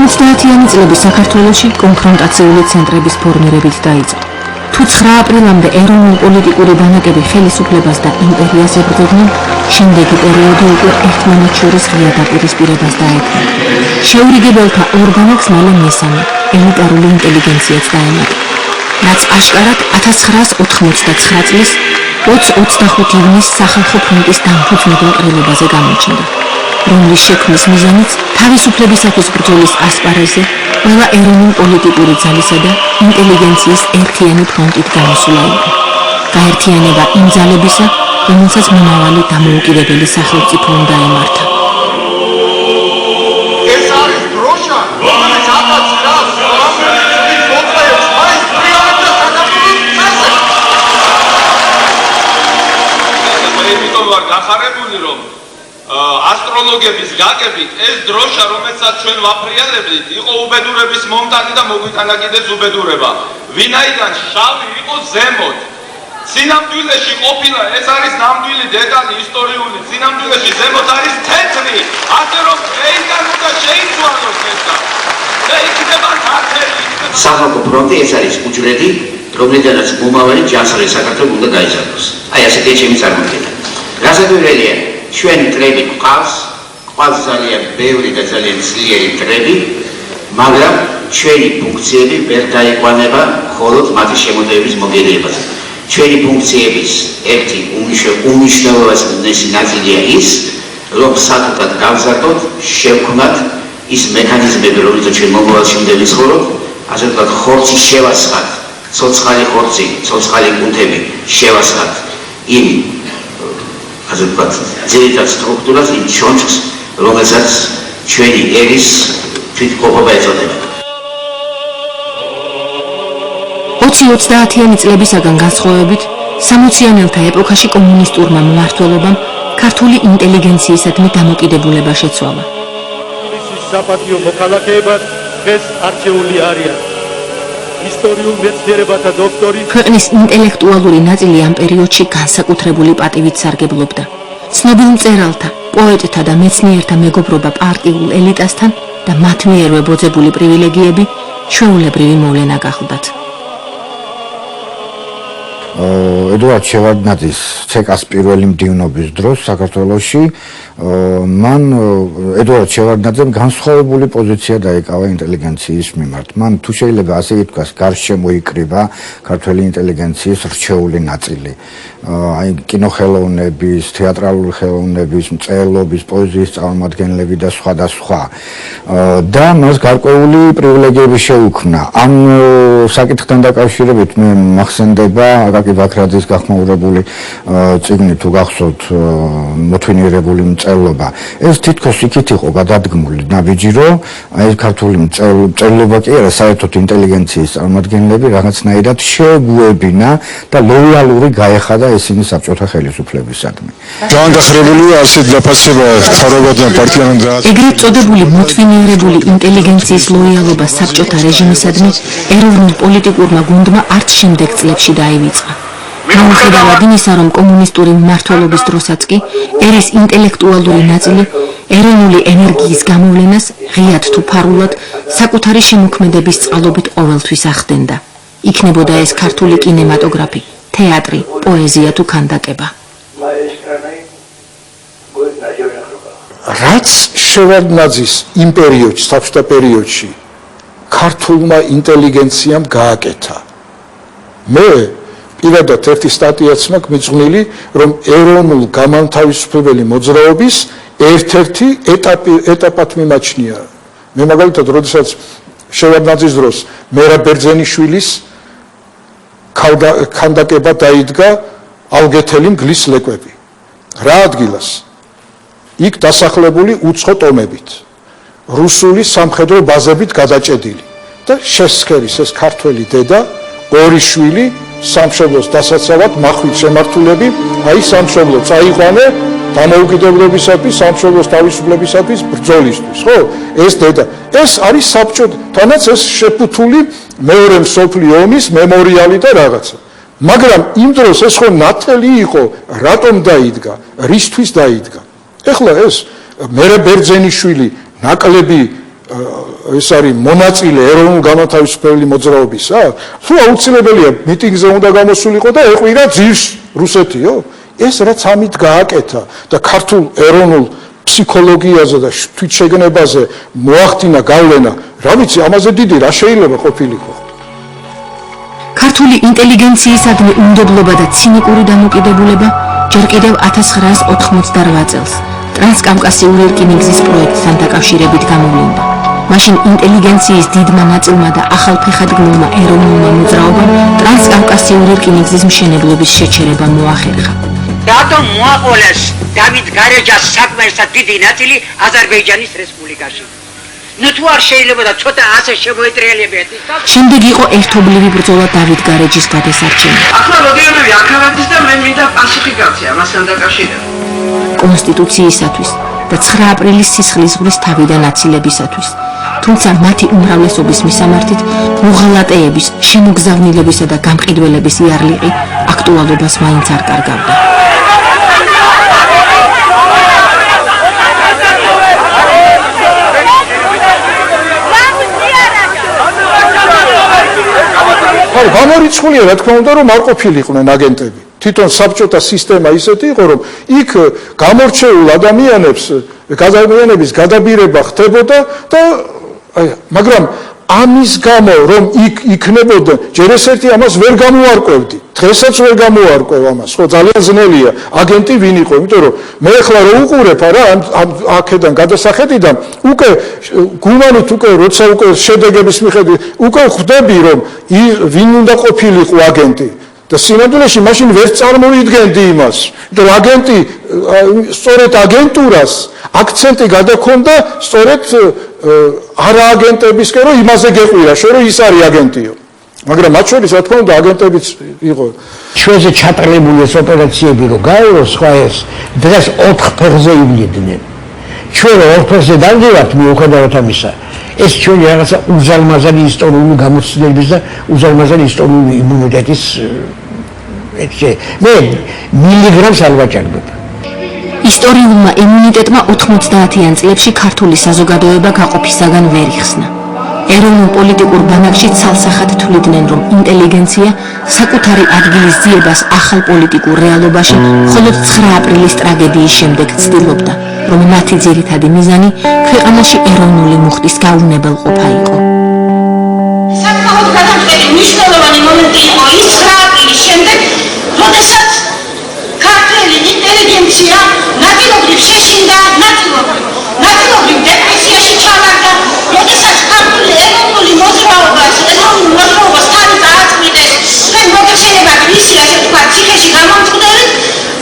90-იანი წლების საქართველოში კონფრონტაციული ცენტრების ფორმირებით დაიწყო. თუ 9 აპრილამდე ეროვნულ-პოლიტიკური ბანაკები ხელისუფლებას და იმპერიას ებრძოდნენ, შემდეგი პერიოდი უკვე ერთმანეთს შორის ღია დაპირისპირებას დაედგა. შეურიგებელთა ორ ბანაკს მალე მესამე, ელიტარული ინტელიგენციაც დაემატა, რაც აშკარად 1989 წლის 20-25 ივნის სახალხო ფრონტის დამფუძნებელ ყრილობაზე გამოჩნდა, რომლის შექმნის მიზანიც თავისუფლებისათვის ბრძოლის ასპარეზზე ყველა ეროვნულ-პოლიტიკური ძალისა და ინტელიგენციის ერთიანი ფრონტით გამოსულა იყო. გაერთიანება იმ ძალებისა, რომელსაც მომავალი დამოუკიდებელი სახელმწიფო უნდა ემართა. ეს არის დროშა, რომელიც აკაცრავს ამერიკის მოწმეებს მაინც პრიორიტეტს გადაყრდნოს წესზე. მე იმიტომ ვარ გახარებული, რომ ასტროლოგების გაკებით ეს დროშა, რომელსაც ჩვენ ვაფრიალებდით, იყო უბედურების მომტანი და მოგვიტანა კიდეც უბედურება. ვინაიდან შავი იყო ზემოთ. სინამდვილეში ყოფილა, ეს არის ნამდვილი დეტალი ისტორიული, სინამდვილეში ზემოთ არის თეთრი, ასე რომ ეიდან უნდა შეიცვალოს ეს და იქნება თათერი. სახალხო ფრონტი ეს არის უჯრედი, რომლიდანაც მომავალი ჯანსაღი საქართველოს უნდა გაიზარდოს. აი ასეთი ჩემი წარმოდგენა. გასაკვირველია, ჩვენი ტრები გვყავს, ძალიან ბევრი და ძალიან ძლიერი ტრები, მაგრამ ჩვენი ფუნქციები ვერ დაიყვანება მხოლოდ მათი შემოტევების მოგერიებაზე. ჩვენი ფუნქციების ერთი უმნიშვნელოვანესი ნაწილია ის, რომ საკუთარ გავზარდოთ, შევქმნათ ის მექანიზმები, რომელთაც ჩვენ მომავალში უნდა ვიცხოვროთ, ასე ვთქვათ, ხორცი შევასხათ, ცოცხალი ხორცი, ცოცხალი კუნთები შევასხათ იმ ასე ვთქვათ, ძირითად სტრუქტურას, იმ ჩონჩხს, რომელსაც ჩვენი ერის თვითმყოფობა ეწოდება. 20-30-იანი წლებისაგან განსხვავებით, 60-იანელთა ეპოქაში კომუნისტურმა მმართველობამ ქართული ინტელიგენციისადმი დამოკიდებულება შეცვალა. საპატიო მოქალაქეებად დღეს არჩეული არიან. ისტორიულ მეცნიერებათა დოქტორი. ქვეყნის ინტელექტუალური ნაწილი ამ პერიოდში განსაკუთრებული პატივით სარგებლობდა. ცნობილ მწერალთა, პოეტთა და მეცნიერთა მეგობრობა პარტიულ ელიტასთან და მათ მიერვე ბოძებული პრივილეგიები ჩვეულებრივი მოვლენა გახლდათ. ედუარდ შევარდნაძის ცეკას პირველი მდივნობის დროს საქართველოში მან ედუარდ შევარდნაძემ განსხვავებული პოზიცია დაიკავა ინტელიგენციის მიმართ. მან თუ შეიძლება ასე ითქვას, გარშემო იკრიბა ქართველი ინტელიგენციის რჩეული ნაწილი. აი კინოხელოვნების, თეატრალური ხელოვნების, მწერლობის, პოეზიის წარმომადგენლები და სხვა და სხვა. და მას გარკვეული პრივილეგიები შეუქმნა. ამ საკითხთან დაკავშირებით მე მახსენდება აკაკი ბაქრაძის გახმაურებული წიგნი თუ გახსოვთ მოთვინიერებული მწერლობა. ეს თითქოს იქით იყო გადადგმული ნაბიჯი, რომ აი ქართული მწერლობა კი არა, საერთოდ ინტელიგენციის წარმომადგენლები რაღაცნაირად შეეგუებინა და ლოიალური გაეხადა ესენი საბჭოთა ხელისუფლებისადმი. განახლებელია ასეთ დაფასება თავრობადიან პარტიამ და ეგრეთ წოდებული მოთვინიერებული ინტელიგენციის ლოიალობა საბჭოთა რეჟიმისადმი ეროვნულ პოლიტიკურმა გუნდმა არც შემდეგ წლებში დაივიწყა. მიუხედავად იმისა, რომ კომუნისტური მმართველობის დროსაც კი ერის ინტელექტუალური ნაწილი ეროვნული ენერგიის გამოვლენას ღიად თუ ფარულად საკუთარი შემოქმედების წყალობით ყოველთვის ახდენდა. იქნებოდა ეს ქართული კინემატოგრაფი, თეატრი, პოეზია თუ ქანდაკება. რაც შევარდნაძის იმ პერიოდში, საბჭოთა პერიოდში ქართულმა ინტელიგენციამ გააკეთა. მე პირადად ერთი სტატიაც მაქვს მიძღვნილი, რომ ეროვნულ გამანთავისუფლებელი მოძრაობის ერთ-ერთი ეტაპად მიმაჩნია. მე მაგალითად, როდესაც შევარდნაძის დროს მერაბ ბერძენიშვილის ქანდაკება დაიდგა ალგეთელი მგლის ლეკვები. რა ადგილას? იქ დასახლებული უცხო ტომებით, რუსული სამხედრო ბაზებით გადაჭედილი და შესხერის ეს ქართველი დედა, ორი შვილი სამშობლოს დასაცავად მახვით შემართულები, აი სამშობლო წაიყვანე დამოუკიდებლობისათვის, სამშობლოს თავისუფლებისათვის ბრძოლისთვის, ხო? ეს დედა, ეს არის საბჭოთა, თანაც ეს შეფუთული მეორე მსოფლიო ომის მემორიალი და რაღაცა. მაგრამ იმ დროს ეს ხო ნათელი იყო, რატომ დაიდგა, რისთვის დაიდგა. ეხლა ეს მერაბ ბერძენიშვილი ნაკლები ეს არის მონაწილე ეროვნულ განმათავისუფლებელი მოძრაობისა, თუ აუცილებელია მიტინგზე უნდა გამოსულიყო და ეყვირა ძირს რუსეთიო, ეს რაც ამით გააკეთა და ქართულ ეროვნულ ფსიქოლოგიაზე და თვითშეგნებაზე მოახდინა გავლენა, რა ვიცი, ამაზე დიდი რა შეიძლება ყოფილიყო. ქართული ინტელიგენციისადმი უნდობლობა და ცინიკური დამოკიდებულება ჯერ კიდევ 1988 წელს ტრანსკავკასიური რკინიგზის პროექტთან დაკავშირებით გამოვლინდა. მაშინ ინტელიგენციის დიდმა ნაწილმა და ახალფეხადგმულმა ეროვნულმა მოძრაობამ ტრანსკავკასიური რკინიგზის მშენებლობის შეჩერება მოახერხა. რატომ მოაყოლეს დავით გარეჯას საქმესა დიდი ნაწილი აზერბაიჯანის რესპუბლიკაში? ნუ თუ არ შეიძლება და ცოტა ასე შემოეტრიალებიათ. შემდეგ იყო ერთობლივი ბრძოლა დავით გარეჯის გადასარჩენად. ახლა მოდიოდები აქავადის და მე მინდა პასუხი გავცე ამასთან დაკავშირებით. კონსტიტუციისათვის და 9 აპრილის სისხლისღვრის თავიდან აცილებისათვის. თუმცა მათი უმრავლესობის მისამართით მოღალატეების, შემოგზავნილებისა და გამყიდველების იარლიყი აქტუალობას მაინც არ კარგავდა. გამორიცხულია რა თქმა უნდა რომ არ ყოფილიყვნენ აგენტები. თვითონ საბჭოთა სისტემა ისეთი იყო რომ იქ გამორჩეულ ადამიანების გადაბირება ხდებოდა და მაგრამ ამის გამო რომ იქ იქნებოდა ჯერ ესეთი ამას ვერ გამოარკვევდი. დღესაც ვერ გამოარკვევ ამას. ხო ძალიან ძნელია აგენტი ვინ იყო, იმიტომ რომ მე ახლა რო უყურებ არა აქედან გადასახედიდან უკვე გუმანით უკვე როცა უკვე შედეგების მიხედვით უკვე ხვდები რომ ვინ უნდა ყოფილიყო აგენტი. და სინამდვილეში მაშინ ვერ წარმოიდგენდი იმას, რომ აგენტი სწორედ აგენტურას აქცენტი გადაქონდა სწორედ არა აგენტებისკენ, რომ იმაზე გეყვირა, რომ ის არის აგენტიო. მაგრამ მათ შორის რა თქმა უნდა აგენტებიც იყო. ჩვენზე ჩატარებული ეს ოპერაციები რო გაერო სხვა ეს დღეს 4 ფეხზე ივლიდნენ. ჩვენ რო 4 ფეხზე დავდივართ მიუხედავად ამისა, ეს ჩვენი რაღაცა უზარმაზარი ისტორიული გამოცდილების და უზარმაზარი ისტორიული იმუნიტეტის მე მილიგრამს არ ვაჭარბებ. ისტორიულმა იმუნიტეტმა 90-იან წლებში ქართული საზოგადოება გაყოფისაგან ვერ იხსნა. ეროვნულ პოლიტიკურ ბანაკში ცალსახად თვლიდნენ, რომ ინტელიგენცია საკუთარი ადგილის ძიებას ახალ პოლიტიკურ რეალობაში მხოლოდ 9 აპრილის ტრაგედიის შემდეგ ცდილობდა, რომ მათი ძირითადი მიზანი ქვეყანაში ეროვნული მუხტის გაუნებელყოფა იყო. საკმაოდ გადამწყვეტი მნიშვნელოვანი მომენტი იყო ის 9 აპრილის შემდეგ, როდესაც ქართული ინტელიგენცია ნაწილობრივ შეშინდა, ნაწილობრივ დეპრესიაში ჩავარდა, როდესაც ქართული ეროვნული მოძრაობას თავი წააწყვიტეს ჩვენ მოგეხსენებათ ვისი ასე თქვა ციხეში გამომწყდელი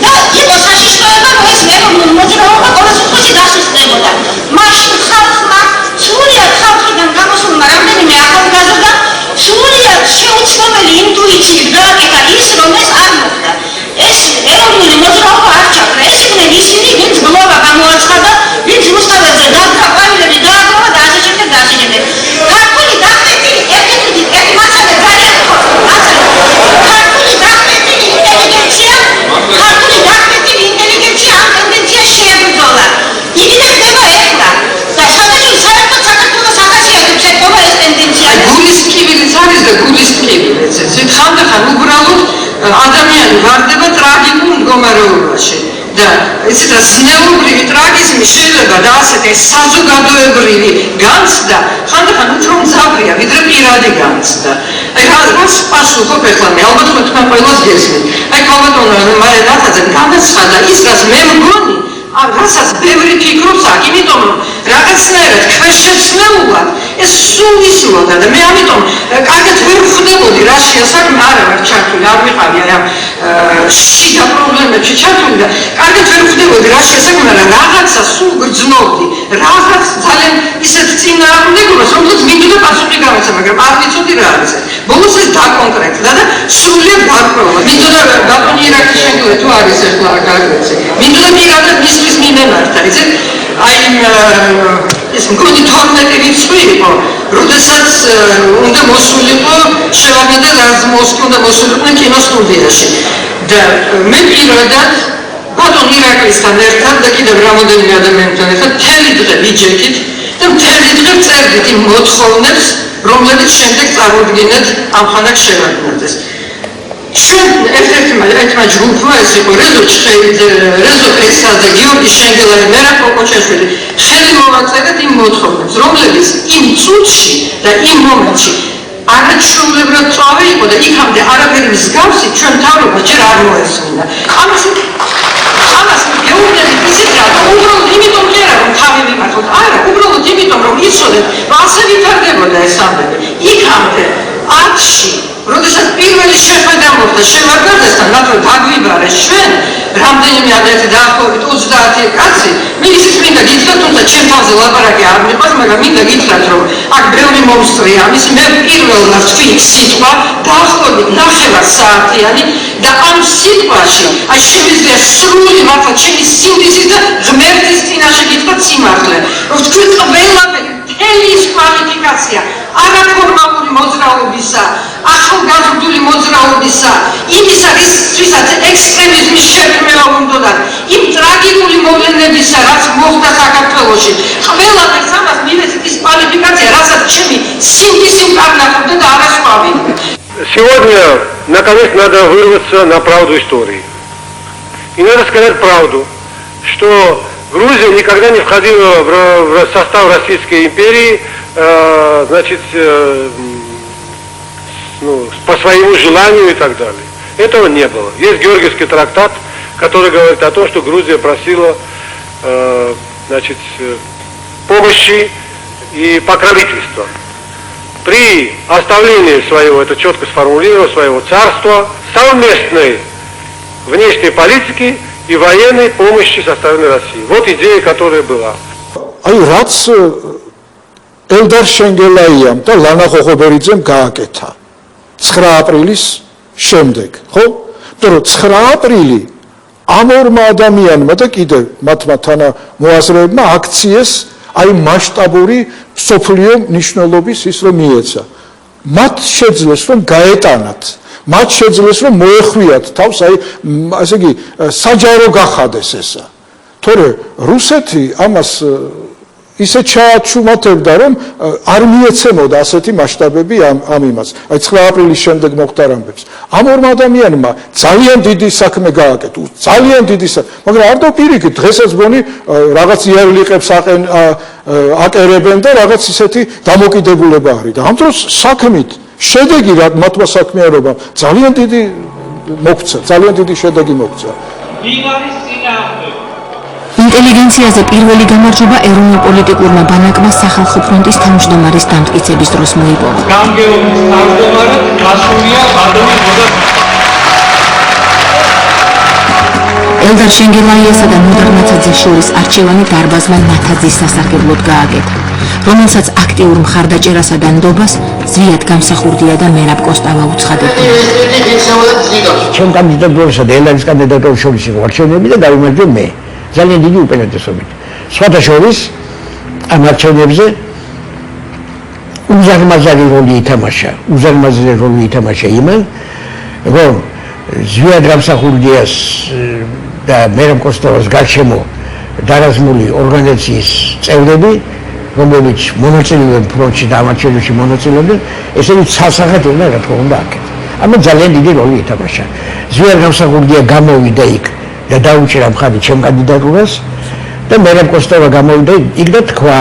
და იყო საშიშროება რომ ეს ეროვნული მოძრაობა ყოველთვის უცხოეთში დასუსტებოდა. მაშინ ხალხმა სრულიად ხალხიდან გამოსულმა რამდენიმე ახალგაზრდა სრულიად შეუცნობელი ინტუიციით გააკეთა ის რომ ეს არ მოხდა. ეს ეროვნული მოძრაობა არ ჩაქრა. ეს იყვნენ ისინი, ვინც გლოვა გამოაცხადა, ვინც რუსთაველზე დადგა, ყვავილები დააგროვა და ასე შემდეგ და ასე შემდეგ. ქართული დახმეტილი ერთი მასალა ძალიან ხო. ქართული დახმეტილი ინტელიგენცია ამ ტენდენციას შეებრძოლა. იქიდან ხდება ეხლა და საერთოდ საქართველოს ახასიათებს ეხება ეს ტენდენცია. გულის ტკივილიც არის და გულის ტკივილიც. ეს ხანდახან უბრალოდ ადამიანი ვარდება ტრაგიკულ მდგომარეობაში და ესეთ ზნეობრივი ტრაგიზმი შეიძლება და ასეთი საზოგადოებრივი განცდა ხანდახან უფრო მძაფრია ვიდრე პირადი განცდა. აი რას პასუხობ ეხლა მე ალბათ თქვენ ყველას გესმით. აი ქალბატონო მარინათაძე განაცხადა ის რაც მე მგონი რასაც ბევრი ფიქრობს აქ, იმიტომ რომ რაღაცნაირად ქვეშეცვლილად ეს სულ ისულოდა და მე ამიტომ კარგად ვერ ხვდებოდი რა შეასაქმე არა ვარ ჩართული, არ ვიყავი ამ შიდა პრობლემებში ჩართული და კარგად ვერ ხვდებოდი რა შეასაქმე, რაღაცა სულ გრძნობდი, რაღაც ძალიან ისეთ წინააღმდეგობას, რომელსაც მინდოდა პასუხი გავეცა, მაგრამ არ ვიცოდი რა არის. ბოლოს ეს დაკონკრეტდა და სრულიად გარკვეულა. მინდოდა ბატონი ირაკლის შეგულა თუ არის ახლა გაგეცე. მინდოდა პირადად მისთვის მიმემართა, იცით? აი ეს მგონი 12 რიცხვი იყო, როდესაც უნდა მოსულიყო შევარდა და მოსკოვ და მოსულიყვნენ კინოსტუდიაში. და მე პირადად ბატონ ირაკლისთან ერთად და კიდევ რამოდენიმე ადამიანთან ერთად მთელი დღე ვიჯექით და მთელი დღე წერდით იმ მოთხოვნებს, რომლებიც შემდეგ წარმოდგინეთ ამ ხანას შევადგინდეს. ჩვენ ერთ-ერთმა ჯგუფმა ეს იყო რეზო კრესაძე, გიორგი შენგელაი, მერაბ კოკოჩაშვილი ხელი მოვაწერეთ იმ მოთხოვნებს, რომლებიც იმ წუთში და იმ მომენტში არაჩვეულებრივად წავე იყო და იქამდე არაფერი მსგავსი ჩვენ თავრობას ჯერ არ მოესმინა. ამას გეუბნებით ისეთ რა, უბრალოდ იმიტომ კი არა რომ თავი ვიმართოთ, არა, უბრალოდ იმიტომ რომ იცოდეთ, ასე ვითარდებოდა ეს ამბები. იქამდე ათში როდესაც პირველი შეხვედრა მოხდა შევარდნაძესთან, მათო დაგვიბარეს ჩვენ რამდენიმე ადამიანი დაახლოებით 30 კაცი, მე ისიც მინდა გითხრათ, თუმცა ჩემ თავზე ლაპარაკი არ მიყვარს, მაგრამ მინდა გითხრათ, რომ აქ ბევრი მომსწრია ამის, მე პირველად ვთქვი სიტყვა დაახლოებით 9 საათიანი და ამ სიტყვაში აი შემიძლია სრული მართლა ჩემი სინდისის და ღმერთის წინაშე გითხრათ სიმართლე, რომ ვთქვი ყველაფერი მთელი ის კვალიფიკაცია არაფორმალური მოძრაობისა, ახალგაზრდული მოძრაობისა, იმისა, რისთვისაც ექსტრემიზმის შექმნა უნდოდა, იმ ტრაგიკული მოვლენებისა, რაც მოხდა საქართველოში, ყველაფერს ამას მივეცით ის კვალიფიკაცია, რასაც ჩემი სინდისი უკარნახებდა და არასვავი. Сегодня, наконец, надо вырваться на правду истории. И надо сказать правду, что Грузия никогда не входила в состав Российской империи, значит, по своему желанию и так далее. Этого не было. Есть Георгиевский трактат, который говорит о том, что Грузия просила, значит, помощи и покровительства. При оставлении своего, это четко сформулировано, своего царства, совместной внешней политики и военной помощи со стороны России. Вот идея, которая была. Აი რაც ელდარ შენგელაიამ და ლანა ხოხობერიძემ გააკეთა 9 აპრილის შემდეგ, ხო? იმიტომ რომ 9 აპრილი ამ ორმა ადამიანმა და კიდევ მათმა თანამოაზრეებმა აქციეს აი მასშტაბური სოფლიო მნიშვნელობის ის რომ მიეცა. მათ შეძლეს რომ გაეტანათ, მათ შეძლეს რომ მოეხვიათ თავს, აი ასე იგი საჯარო გახადეს ესა. თორე რუსეთი ამას ისე ჩააჩუმათებდა რომ არ მიეცემოდა ასეთი მასშტაბები ამ იმას. აი 9 აპრილის შემდეგ მოხდა ამბებს. ამ ორმა ადამიანმა ძალიან დიდი საქმე გააკეთა, ძალიან დიდი საქმე, მაგრამ არ დაპირიქით, დღესაც გონი რაღაც იარლიყებს აკერებენ და რაღაც ისეთი დამოკიდებულება არის და ამ დროს საქმით შედეგი რა მათმა საქმიანობამ ძალიან დიდი მოგცა, ძალიან დიდი შედეგი მოგცა. ვინ არის წინააღმდეგ? ინტელიგენციაზე პირველი გამარჯვება ეროვნულ-პოლიტიკურმა ბანაკმა სახალხო ფრონტის თავმჯდომარის დამტკიცების დროს მოიპოვა. გამგეობის თავმჯდომარად გასულია ბატონი ბოდას. ელდარ შენგელაიასა და ნოდარ ნათაძეს შორის არჩევანი დარბაზმა ნათაძის სასარგებლოდ გააკეთა, რომელსაც აქტიურ მხარდაჭერასა და ნდობას ზვიად გამსახურდია და მერაბ კოსტავა უცხადებდა. ჩემ კანდიდატურასა და ელდარის კანდიდატურას შორის იყო არჩევნები და დავიმარჯვე მე. ძალიან დიდი უპირატესობით. სხვათა შორის ამ არჩევნებზე უზარმაზარი როლი ითამაშა იმან, რომ ზვიად გამსახურდიას და მერაბ კოსტავას გარშემო დარაზმული ორგანიზაციის წევრები, რომლებიც მონაწილეობენ ფრონტში და ამ არჩევნებში მონაწილეობენ, ესენი სასახელო რა თქმა უნდა აკეთა. ამან ძალიან დიდი როლი ითამაშა. ზვიად გამსახურდია გამოვიდა იქ და დაუჭირა მხარი ჩემ კანდიდატურას და მერაბ კოსტავა გამოვიდა იქ და თქვა,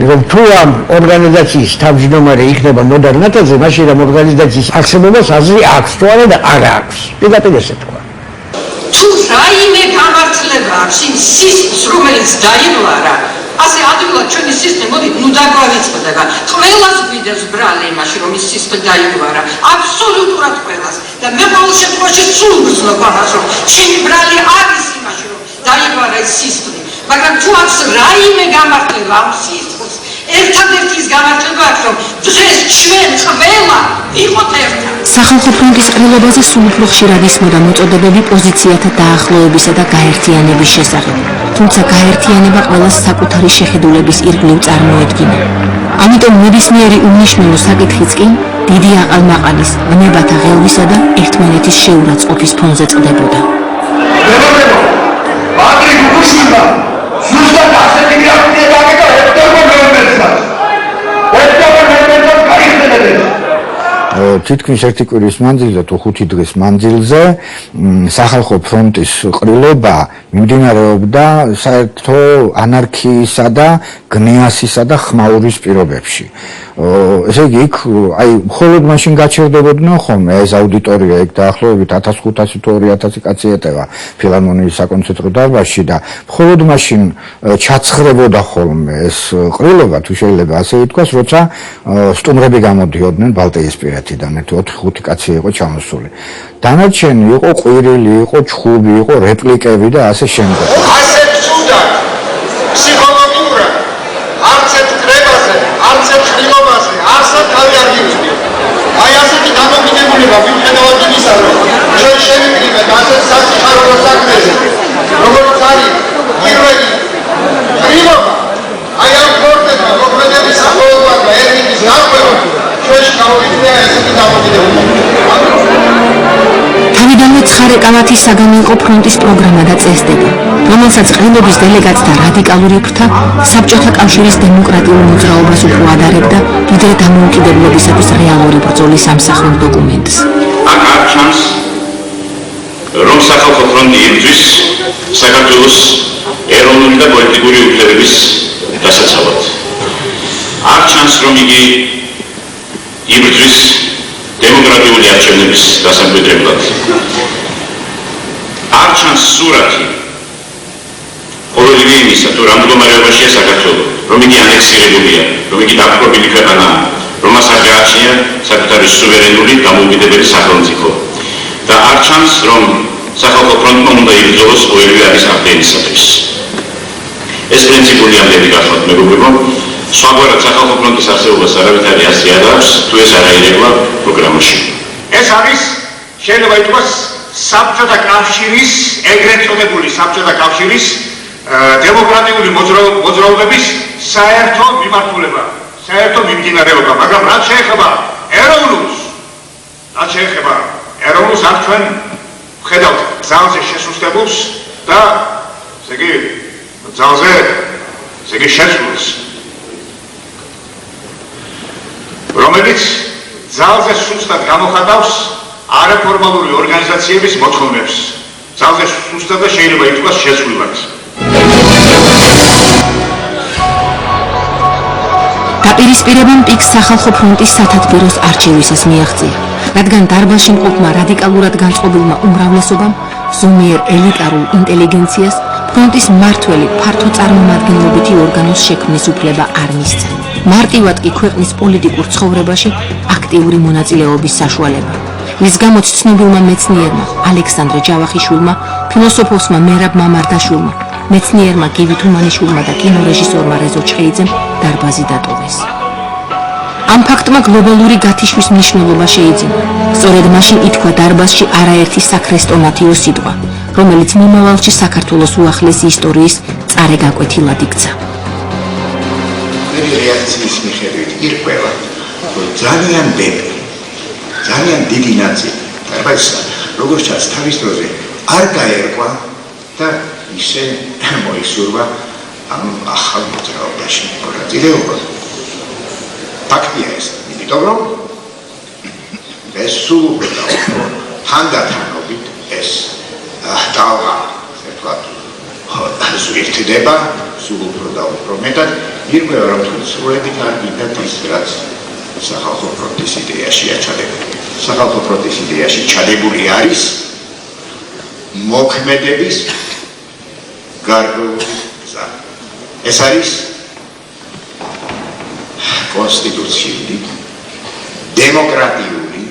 რომ თუ ამ ორგანიზაციის თავმჯდომარე იქნება ნოდარ ნათაძე, მაშინ ამ ორგანიზაციის არსებობას აზრი აქვს თუ არა და არ აქვს. პირდაპირ ესე თქვა. თუ რაიმე გამართლება აქვს იმ სისტემს, რომელიც დაიბლარა, ასე ადვილად ჩვენი სისტემა მოდი ნუ დაგვავიწყდება. ყველას გვიდეს ბრალი იმაში, რომ ის სისტემა დაიბლარა. აბსოლუტურად ყველას. და მე ყოველ შემთხვევაში სულ ვცნობ ამას, რომ ჩემი ბრალი არის იმაში, რომ დაიბლარა ეს სისტემა. მაგრამ თუ აქვს რაიმე გამართლება ამ სისტემს, ერთადერთი ის გამართლება აქვს, რომ დღეს ჩვენ ყველა ვიყოთ ერთად. სახალხო ფრონტის ყრილობაზე სულ უფრო ხშირად ისმოდა მოწოდებები პოზიციათა დაახლოებისა და გაერთიანების შესახებ. თუმცა გაერთიანება ყველას საკუთარი შეხედულების ირგვლივ წარმოედგინა. ამიტომ ნებისმიერი უნიშნელო საკითხიც კი დიდი აყალმაყალის, ვნებათა ღელვისა და ერთმანეთის შეურაცხყოფის ფონზე წყდებოდა. პატრიკ გუშინმა ზუსტად ასეთი რეაქცია გააკეთა ერთერმა თითქმის ერთი კვირის მანძილზე თუ 5 დღის მანძილზე სახალხო ფრონტის ყრილობა მიმდინარეობდა საერთო ანარქიისა და გნიასისა და ხმაურის პირობებში. ესე იგი, იქ აი მხოლოდ მაშინ გაჩერდებოდნენ ხოლმე ეს აუდიტორია იქ დაახლოებით 1500 თუ 2000 კაცი ეტევა ფილარმონიის საკონცერტო დარბაზში და მხოლოდ მაშინ ჩაცხრებოდა ხოლმე ეს ყრილობა თუ შეიძლება ასე ითქვას, როცა სტუმრები გამოდიოდნენ ბალტიისპირეთიდან, 4-5 კაცი იყო ჩამოსული. დანარჩენი იყო ყვირილი, იყო ჩხუბი, იყო რეპლიკები და ასე შემდეგ. ასე ცუდად ფსიქოლოგიურად არც ერთ კრებაზე, არც ერთ ხილობაზე არსად თავი არ გიუძლიო. აი ასეთი დამოკიდებულება მიუხედავად იმისა, რომ ჩვენ შევიკრიბეთ ასეთ სასიხარულო საქმეზე, როგორც არის პირველი ხილობა, აი ამ ფორტებმა მოქმედების სახელობამ და ეთიკის გარკვევამ ჩვენში გამოვიდა ესეთი დამოკიდებულება. თავიდანვე ცხარე კალათის საგამოიყო ფრონტის პროგრამა და წესდება, რომელსაც ყრილობის დელეგატთა რადიკალური ფრთა საბჭოთა კავშირის დემოკრატიულ მოძრაობას უფრო ადარებდა ვიდრე დამოუკიდებლობისათვის რეალური ბრძოლის ამსახველ დოკუმენტს. აქ არ ჩანს, რომ სახალხო ფრონტი იბრძვის საქართველოს ეროვნული და პოლიტიკური უფლებების დასაცავად. არ ჩანს, რომ იგი იბრძვის დემოკრატიული არჩევნების დასამკვიდრებლად. არ ჩანს სურათი ყოველივე იმისა, თუ რა მდგომარეობაშია საქართველო, რომ იგი ანექსირებულია, რომ იგი დაპყრობილი ქვეყანაა, რომ მას არ გააჩნია საკუთარი სუვერენული დამოუკიდებელი სახელმწიფო. და არ ჩანს, რომ სახალხო ფრონტმა უნდა იბრძოლოს ყოველივე არის აფრენისათვის. ეს პრინციპული ამდენი გახლავთ მეგობრებო, სხვაგვარად სახალხო ფრონტის არსებობას არავითარი აზრი არ აქვს, თუ ეს არ აირეკვა პროგრამაში. ეს არის შეიძლება ითქვას საბჭოთა კავშირის, ეგრეთ წოდებული საბჭოთა კავშირის დემოკრატიული მოძრაობების საერთო მიმართულება, საერთო მიმდინარეობა, მაგრამ რაც შეეხება ეროვნულს, აქ ჩვენ ვხედავთ ძალზე შესუსტებულს და ესე იგი ძალზე შეცვლილს, რომელიც ძალზე სუსტად გამოხატავს არაფორმალური ორგანიზაციების მოთხოვნებს. ძალზე სუსტად და შეიძლება ითქვას შეცვლილად. დაპირისპირებამ პიკს სახალხო ფრონტის სათათბიროს არჩევისას მიაღწია, რადგან დარბაზში მყოფმა რადიკალურად განწყობილმა უმრავლესობამ ზომიერ ელიტარულ ინტელიგენციას ფრონტის მმართველი ფართო წარმომადგენლობითი ორგანოს შექმნის უფლება არ მისცა. მარტივად კი ქვეყნის პოლიტიკურ ცხოვრებაში აქტიური მონაწილეობის საშუალება. რის გამოც ცნობილმა მეცნიერმა ალექსანდრე ჯავახიშვილმა, ფილოსოფოსმა მერაბ მამარდაშვილმა, მეცნიერმა გივი თუმანიშვილმა და კინორეჟისორმა რეზო ჩხეიძემ დარბაზი დატოვეს. ამ ფაქტმა გლობალური გათიშვის მნიშვნელობა შეიძინა. სწორედ მაშინ ითქვა დარბაზში არაერთი საქრესტონათიო სიტყვა, რომელიც მომავალში საქართველოს უახლესი ისტორიის წარეგაკვეთილად იქცა. რეაქციის მიხედვით ირკვევა, რომ ძალიან დიდი ნაწილი დარბაზისა, როგორც ჩანს თავის დროზე არ გაერკვა და ისე მოისურვა ამ ახალ მოძრაობაში მონაწილეობა. ფაქტია ეს, იმიტომ რომ ეს სულ თანდათანობით ეს ტალღა ერთად ზვირთდება, სულ უფრო და უფრო მეტად ირკვევა, რომ სრულებით არ გინდათ ის, რაც სახალხო ფრონტის იდეაშია ჩადებული. სახალხო ფრონტის იდეაში ჩადებული არის მოქმედების გარკვეული გზა. ეს არის კონსტიტუციური, დემოკრატიული,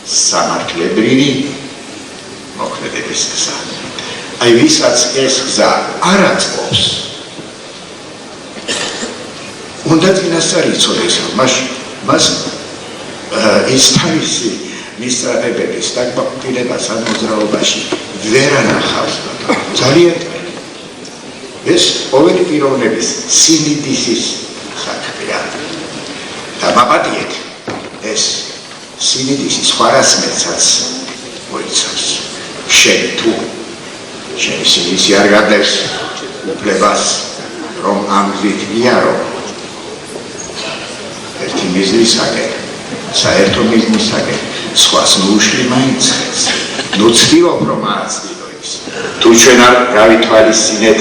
სამართლებრივი მოქმედების გზა. აი ვისაც ეს გზა არ აწყობს, უნდა წინასწარ იცოდეს, რომ მას ის თავისი მისწრაფებების დაკმაყოფილებას ამ მოძრაობაში ვერ ანახავს. ძალიან ეს ყოველი პიროვნების სინდისის საქმეა. და მაპატიეთ, ეს სინდისი სხვარასმეცაც მოიცავს. შენ თუ შენი სინდისი არ გადაქვს უფლებას, რომ ამ გზით მიარო ერთი მიზნისაკენ საერთო მიზნისაკენ სხვას მოუშვი მაინც ხელს. ნუ ცდილობ რომ ააცდილო ის. თუ ჩვენ არ გავითვალისწინეთ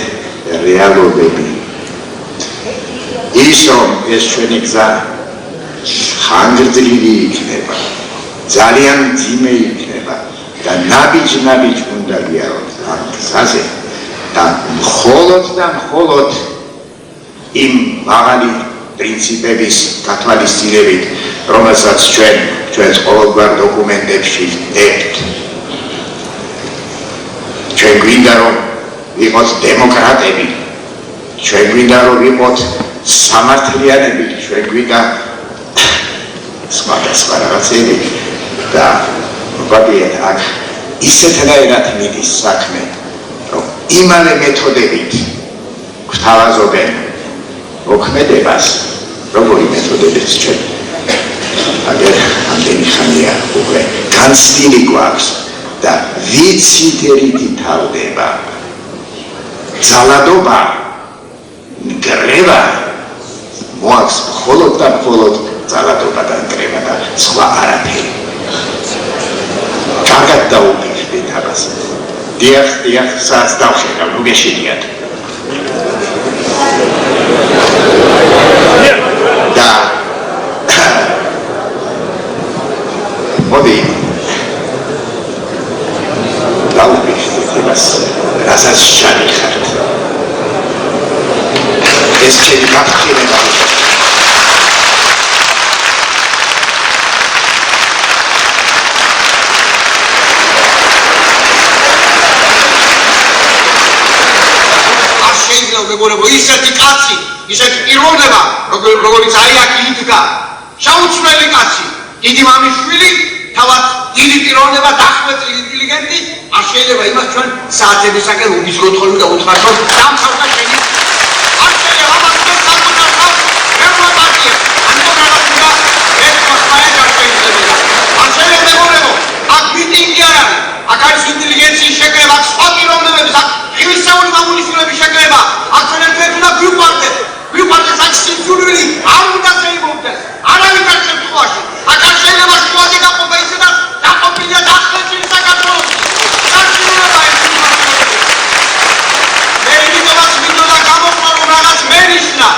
რეალობები. ის რომ ეს ჩვენი გზა ხანგრძლივი იქნება, ძალიან მძიმე იქნება და ნაბიჯ უნდა ვიაროთ ამ გზაზე და მხოლოდ იმ მაღალი პრინციპების გათვალისწინებით, რომელსაც ჩვენს ყოველგვარ დოკუმენტებში ვდებთ. ჩვენ გვინდა რომ ვიყოთ დემოკრატები, ჩვენ გვინდა რომ ვიყოთ სამართლიანები, ჩვენ გვინდა სხვადასხვა რაღაცები და მოგადიეთ აქ ისეთნაირად მიდის საქმე, რომ იმავე მეთოდებით გვთავაზობენ მოქმედებას, როგორი მეთოდებიც ჩვენ აგერ ამდენი ხანია უკვე განცდილი გვაქვს და ვიცით რითი თავდება ძალადობა, ნგრევა მოაქვს მხოლოდ და მხოლოდ ძალადობა და ნგრევა და სხვა არაფერი. კარგად დაუპირდით ამას. დიახ, სადაც დავხედავ, ნუ გეშინიათ. და მოდი დაუპირდით იმას, რასაც შარიხართ. ეს ჩემი გაფრთხილება. მეგობრებო, ისეთი კაცი, ისეთი პიროვნება, როგორიც აი აქ იდგა, შაუცვლელი კაცი, დიდი მამიშვილი, თავად დიდი პიროვნება, დახვეწილი ინტელიგენტი, არ შეიძლება იმას ჩვენ საათებისაკენ უბიძგოთ ხოლმე და უთხრათ, რომ დამთავრდა შენი. არ შეიძლება ამას ჩვენ საკუთარ თავს ვერ ვაპატიებთ. ამიტომაც უნდა ეს მოსმაია არ შეიძლება. არ შეიძლება მეგობრებო, აქ მიტინგი არ არის, აქ არის ინტელიგენციის შეკრება, აქ სხვა პიროვნებების, აქ ღირსეული მამულიშვილების შეკრება. ვიყვარდეთ აქ სიმძულვილი არ უნდა შეიმოვდეს, არავის არ შემთხვევაში. აქ არ შეიძლება შუაზე გაყოფა ისედაც დაყოფილია დახრეჭილი საქართველოს. საშინელება ეს მე იმიტომაც მინდოდა გამოყვა რომ რაღაც მენიშნა.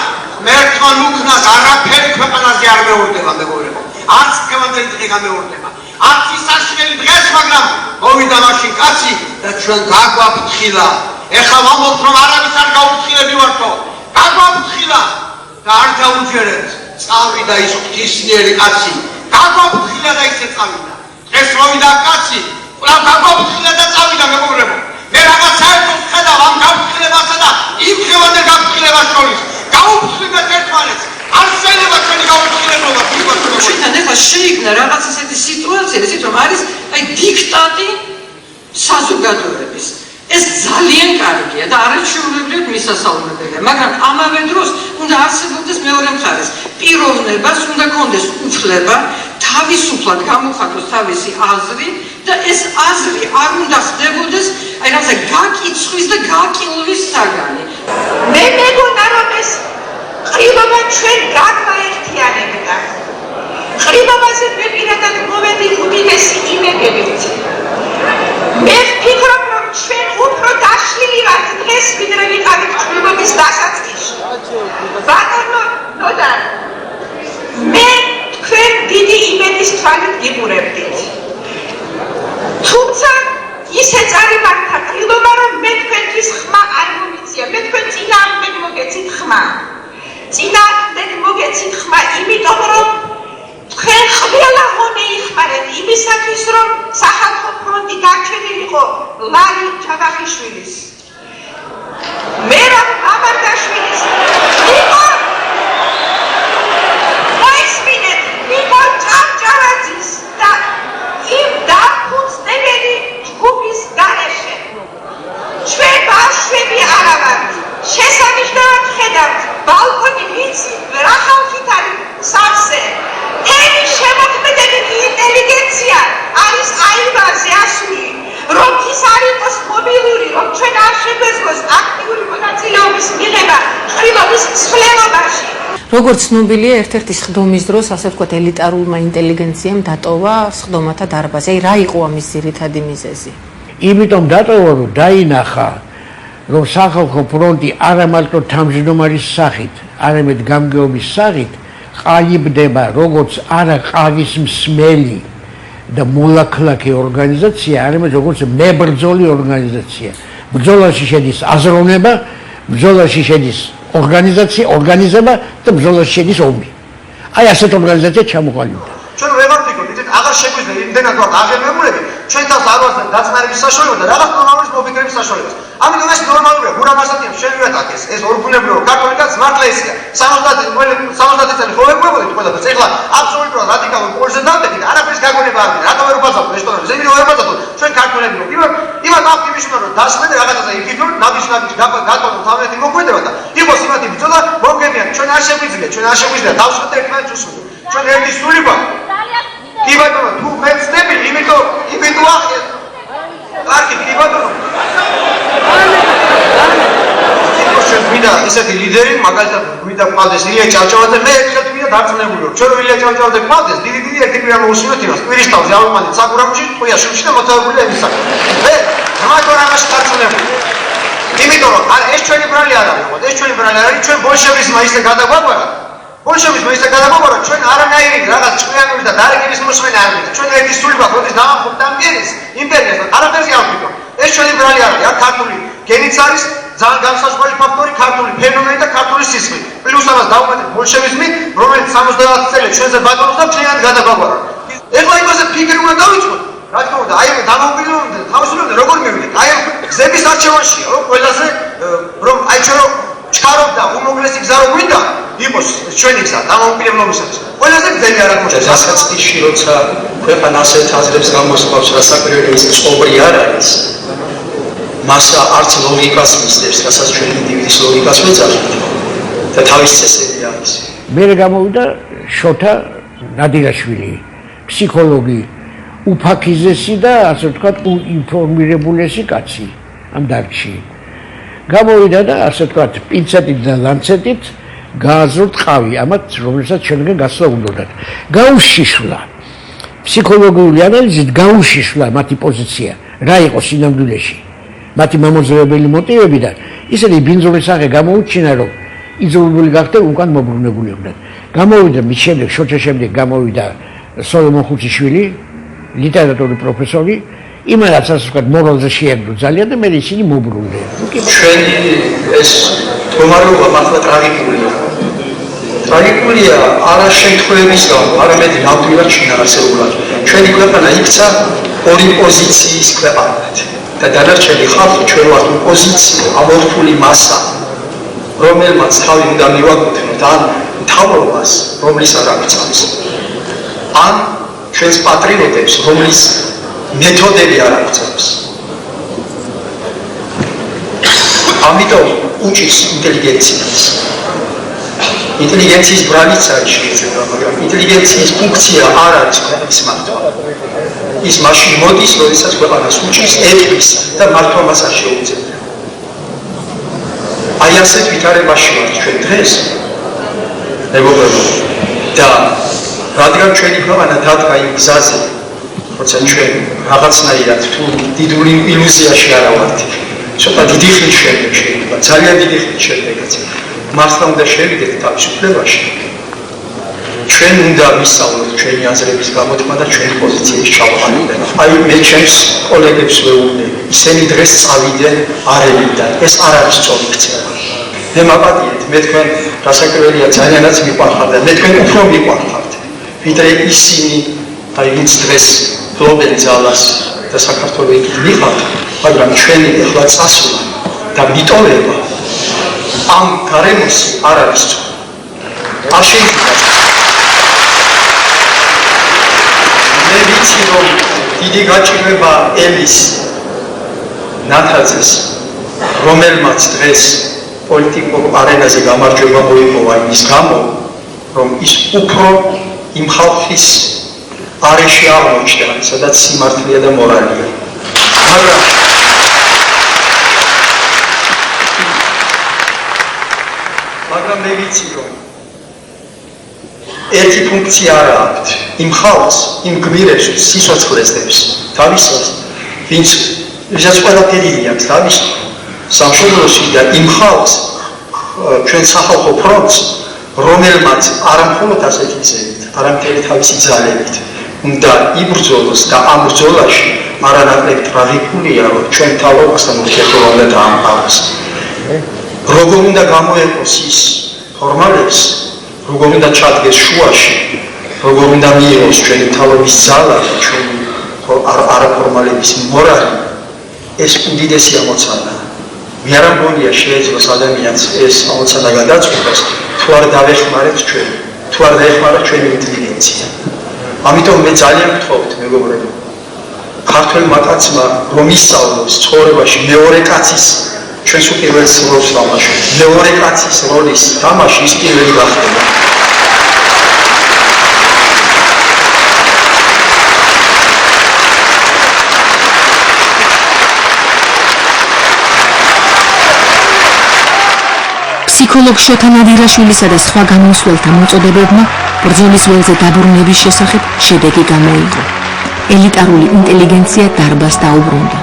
მერთმა ნუქნას არაფერი ქვეყანაზე არ მეორდება მეგობრებო. არც დღევანდელი დღე გამეორდება. არც ის საშინელი დღეს, მაგრამ მოვიდა მაშინ კაცი და ჩვენ გაგვაფრთხილა. ეხლა ვამბობთ რომ არავის არ გაუფრთხილებივართო. გაგვაფრთხილა და არ დაუჯერეთ. წავიდა ის ღვთისმიერი კაცი. გაგვაფრთხილა და ისე წავიდა. დღეს მოვიდა კაცი, კვლავ გაგვაფრთხილა და წავიდა მეგობრებო. მე რაღაც საერთოდ ხედავ ამ გაფრთხილებასა და იმ დღევანდელ გაფრთხილებას შორის. გაუფრთხილდეთ ერთმანეთს. არ შეიძლება ჩვენი გაუფრთხილებობა ვიყოთ. ჩვენთან ეხლა შეიქმნა რაღაც ესეთი სიტუაცია, ისეთ რომ არის აი დიქტატი საზოგადოების. ეს ძალიან კარგია და არაჩვეულებრივად მისასალმებელია, მაგრამ ამავე დროს უნდა არსებობდეს მეორე მხარეს. პიროვნებას უნდა კონდეს უფლება თავისუფლად გამოხატოს თავისი აზრი და ეს აზრი არ უნდა ხდებოდეს აი რაღაცა გაკიცხვის და გაკილვის საგანი. მე მეგონა რომ ეს ყრილობა ჩვენ გაგვაერთიანებდა. ყრილობაზე მე პირადად მოვედი უდიდესი იმედებით. მე ვფიქრობ რომ ჩვენ უფრო დაშლილი ვართ დღეს ვიდრე ვიყავით ყრილობის დასაწყისში. ბატონო ნოდარ, მე თქვენ დიდი იმედის თვალით გიყურებდით. თუმცა ისე წარიმართა ყრილობა რომ მე თქვენთვის ხმა არ მომიცია. მე თქვენ წინააღმდეგ მოგეცით ხმა. წინააღმდეგ მოგეცით ხმა იმიტომ რომ თქვენ ყველა ღონე იხმარეთ იმისათვის რომ სახალხო ფრონტი დარჩენილიყო ლალი ჯავახიშვილის, მერაბ მამარდაშვილის, იყო ჭავჭავაძის და იმ დაფუძნებელი ჯგუფის გარეშე. ჩვენ ბავშვები არა ვართ. შესანიშნავად ხედავთ ბალკონი ვიცი რა ხალხით არის სავსე. ენი შემოქმედებით ინტელიგენცია არის აივარზე ასული, რომ ის არ იყოს მობილური, რომ ჩვენ არ შეგვეძლოს აქტიური მონაწილეობის მიღება ყრილობის მსვლელობაში. როგორც ცნობილია, ერთ-ერთი სხდომის დროს, ასე ვთქვათ, ელიტარულმა ინტელიგენციამ დატოვა სხდომათა დარბაზი. აი, რა იყო ამის ძირითადი მიზეზი? იმიტომ დატოვა, რომ დაინახა, რომ სახალხო ფრონტი არა მარტო თავმჯდომარის სახით, არამედ გამგეობის სახით ყალიბდება როგორც არა ყავის მსმელი და მოლაქლაკი ორგანიზაცია, არამედ როგორც მებრძოლი ორგანიზაცია. ბრძოლაში შედის აზროვნება, ბრძოლაში შედის ორგანიზება და ბრძოლაში შედის ომი. აი ასეთ ორგანიზაცია ჩამოყალიბდა. ჩვენ ვეღარ ვთქვით, აღარ შეგვიძლია იმდენად ვართ აღებნებულები, ჩვენ თავს არ ვართ დაწნარების საშუალებას და რაღაც ნორმალურის მოფიქრების საშუალებას. ამიტომ ეს ნორმალურია, გურამასათია შევიათ აქ ეს ორგუნებრივი ქართული კაცი მართლა ისია. 70 წელი ხო ვეკვებოდით ყველაფერს. ეხლა აბსოლუტურად რადიკალური პოლზე დავდებით, არაფერს გაგონება არ გინდა. რატომ ვერ ვბაზავთ რესტორანში? ზემი ვერ ვბაზავთ. ჩვენ ქართველები ვარ. იმათ აქტივიშნა რომ დასმენ რაღაცაზე იკითხონ, ნაბიჯ გატონო თავეთი მოგვედება და იყოს იმათი ბრძოლა, მომგებიან. ჩვენ არ შეგვიძლია დავსვათ ერთმანეთს უსვით. ჩვენ ერთი სული გვაქვს. კი ბატონო, თუ მე ვწდები, იმიტომ ახლა. კარგი, კი ბატონო. ჩვენ გვინდა ესეთი ლიდერი, მაგალითად გვინდა ყავდეს ილია ჭავჭავაძე, მე ერთხელ გვინდა დარწმუნებული ვარ. ჩვენ ილია ჭავჭავაძე ყავდეს, დიდი ერთი კვირა მოусმინოთ იმას. კვირის თავზე ავიმანდით საკურამში, ტყვია შუბში და მოთავებულია იმის საკ. მე რამაჯერ ამაში დარწმუნებული. იმიტომ რომ ეს ჩვენი ბრალი არ არის, ეს ჩვენი ბრალი არ არის, ჩვენ ბოლშევიზმმა ისე გადაგვაგვარა. ბოლშევიზმმა ისე გადაგვაგვარა, ჩვენ არანაირი რაღაც ჭკვიანური და დარიგების მოსმენა არ გვინდა. ჩვენ ერთი სული გვაქვს, როდის დავამხობთ იმპერიას და არაფერზე არ ვფიქრობ. ეს ჩვენი ბრალი არ არის, აქ ქართული გენიც არის, ძალიან განსაზღვრელი ფაქტორი, ქართული ფენომენი და ქართული სისხლი. პლუს ამას დავუმატეთ ბოლშევიზმი, რომელიც 70 წელი ჩვენზე ბატონობს და ჩვენად გადაგვაგვარა. ეხლა იმაზე ფიქრი უნდა დავიწყოთ. რა თქმა უნდა, აი ამ დამოუკიდებლობამდე თავისუფლად როგორ მივიდეთ? აი ამ გზების არჩევანშია, რომ ყველაზე რომ აი ჩვენ ჩქარობდა უმოკლესი გზა რომ გვინდა იყოს ჩვენი გზა დამოუკიდებლობისათვის. ყველაზე გზები არ აქვს. დასაწყისში როცა ქვეყანა ასეთ აზრებს გამოსხავს, რასაკვირველია ის წობრი არ არის. მასა არც ლოგიკას მისდევს, რასაც ჩვენ ინდივიდის ლოგიკას ვეძახით და თავის წესები არის. მე გამოვიდა შოთა ნადირაშვილი, ფსიქოლოგი, უფაქიზესი და ასე ვთქვათ, უინფორმირებულესი კაცი ამ დარგში. გამოვიდა და ასე ვთქვათ, პინცეტით და ლანცეტით გააზრო ტყავი, ამათ რომელსაც ჩვენგან გასვლა უნდათ. გაუშიშლა ფსიქოლოგიური ანალიზით გაუშიშლა მათი პოზიცია, რა იყო სინამდვილეში. მათი მამოძრავებელი მოტივები და ისინი ბინძური სახე გამოუჩინა, რომ იძულებული გახდნენ უკან მოbrunებული იყვნენ. გამოვიდა მის შემდეგ, შოჩას შემდეგ გამოვიდა სოლომონ ხუციშვილი, ლიტერატურის პროფესორი, იმანაც ასე ვთქვათ, მორალზე შეერდო ძალიან და მე ისინი მოbrunდნენ. ჩვენი ეს მდგომარეობა მართლა ტრაგიკულია. ტრაგიკულია არა შემთხვევების გამო, არამედ ნამდვილად შინაარსებულად. ჩვენი ქვეყანა იქცა ორი პოზიციის ქვეყანად. და დანარჩენი ხალხი ჩვენ ვართ ოპოზიცია, ამორფული მასა, რომელმაც თავი უნდა მივაკუთვნოთ ან მთავრობას, რომლის არ აღწევს. ან ჩვენს პატრიოტებს, რომლის მეთოდები არ აღწევს. ამიტომ უჭირს ინტელიგენციას. ინტელიგენციის ბრალიც არის შეიძლება, მაგრამ ინტელიგენციის ფუნქცია არ არის ქვეყნის მართვა. ის მაშინ მოდის, როდესაც ქვეყანას უჭირს ეტყვის და მართვა მას არ შეუძლია. აი ასეთ ვითარებაში ვართ ჩვენ დღეს, მეგობრებო, და რადგან ჩვენი ქვეყანა დადგა იმ გზაზე, როცა ჩვენ რაღაცნაირად თუ დიდული ილუზიაში არა ვართ, ცოტა დიდი ხნის შემდეგ შეიძლება, ძალიან დიდი ხნის შემდეგაც მართლა უნდა შევიდეთ თავისუფლებაში. ჩვენ უნდა ვისწავლოთ ჩვენი აზრების გამოთქმა და ჩვენი პოზიციის ჩამოყალიბება. აი მე ჩემს კოლეგებს ვეუბნები, ისინი დღეს წავიდნენ არებიდან, ეს არ არის სწორი ქცევა. მე მაპატიეთ, მე თქვენ რასაკვირველია ძალიანაც მიყვარხართ და მე თქვენ უფრო მიყვარხართ, ვიდრე ისინი, აი ვინც დღეს ფლობენ ძალას და საქართველოს იქით მიყავთ, მაგრამ ჩვენი ახლა წასვლა და მიტოვება ამ გარემოში არ არის სწორი. არ შეიძლება მე ვიცი, რომ დიდი გაჭირვება ელის ნათაძეს, რომელმაც დღეს პოლიტიკურ არენაზე გამარჯვება მოიპოვა იმის გამო, რომ ის უფრო იმ ხალხის არეში აღმოჩნდა, სადაც სიმართლეა და მორალია. მაგრამ მე ვიცი, რომ ერთი ფუნქცია არ აქვს იმ ხალხს, იმ გმირებს, სიცოცხლეს დებს, თავისას, ვისაც ყველაფერი აქვს თავის სამშობლოში და იმ ხალხს ჩვენ სახალხო ფრონტს, რომელმაც არა მხოლოდ ასეთი ძებით, არამედ თავისი ძალებით უნდა იბრძოლოს და ამ ბრძოლაში არანაკლებ ტრაგიკულია, რომ ჩვენ თავობასთან ურთიერთობა უნდა დაამყაროს. როგორ უნდა გამოეყოს ის ფორმალებს, როგორ უნდა ჩადგეს შუაში, როგორ უნდა მიიღოს ჩვენი თავობის ძალა და ჩვენი არაფორმალების მორალი, ეს უდიდესი ამოცანა. მე არ მგონია შეიძლება ადამიანს ეს ამოცანა გადაწყვეტოს, თუ არ დავეხმარეთ ჩვენ, თუ არ დაეხმაროთ ჩვენი ინტელიგენცია. ამიტომ მე ძალიან გთხოვთ, მეგობრებო, ქართველმა კაცმა რომ ისწავლოს ცხოვრებაში მეორე კაცის ჩვენს უპირველეს როლს თამაშობს, მეორე კაცის როლის თამაში ის პირველი გახდება. ფსიქოლოგ შოთა ნადირაშვილისა და სხვა გამომსვლელთა მოწოდებებმა ბრძოლის ველზე დაბრუნების შესახებ შედეგი გამოიღო. ელიტარული ინტელიგენცია დარბაზს დაუბრუნდა.